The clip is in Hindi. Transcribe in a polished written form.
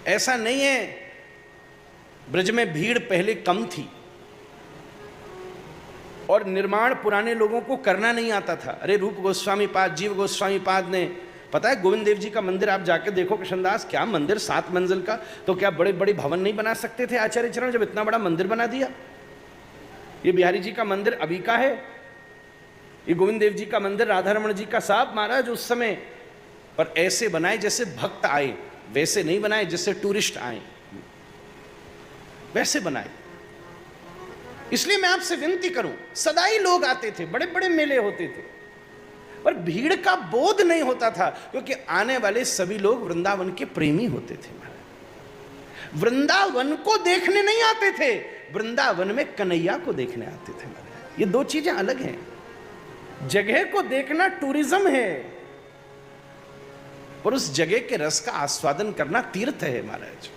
ऐसा नहीं है, ब्रज में भीड़ पहले कम थी और निर्माण पुराने लोगों को करना नहीं आता था। अरे रूप गोस्वामी पाद, जीव गोस्वामी पाद ने, पता है गोविंद देव जी का मंदिर आप जाके देखो कृष्णदास, क्या मंदिर, 7 मंजिल का, तो क्या बड़े बड़े भवन नहीं बना सकते थे आचार्य चरण, जब इतना बड़ा मंदिर बना दिया। ये बिहारी जी का मंदिर अभी का है, ये गोविंद देव जी का मंदिर, राधा रमण जी का, साहब महाराज उस समय पर ऐसे बनाए जैसे भक्त आए, वैसे नहीं बनाए जैसे टूरिस्ट आए, वैसे बनाए। इसलिए मैं आपसे विनती करूं, सदा ही लोग आते थे, बड़े बड़े मेले होते थे, पर भीड़ का बोध नहीं होता था, क्योंकि आने वाले सभी लोग वृंदावन के प्रेमी होते थे महाराज। वृंदावन को देखने नहीं आते थे, वृंदावन में कन्हैया को देखने आते थे महाराज। ये दो चीजें अलग हैं। जगह को देखना टूरिज्म है, और उस जगह के रस का आस्वादन करना तीर्थ है महाराज।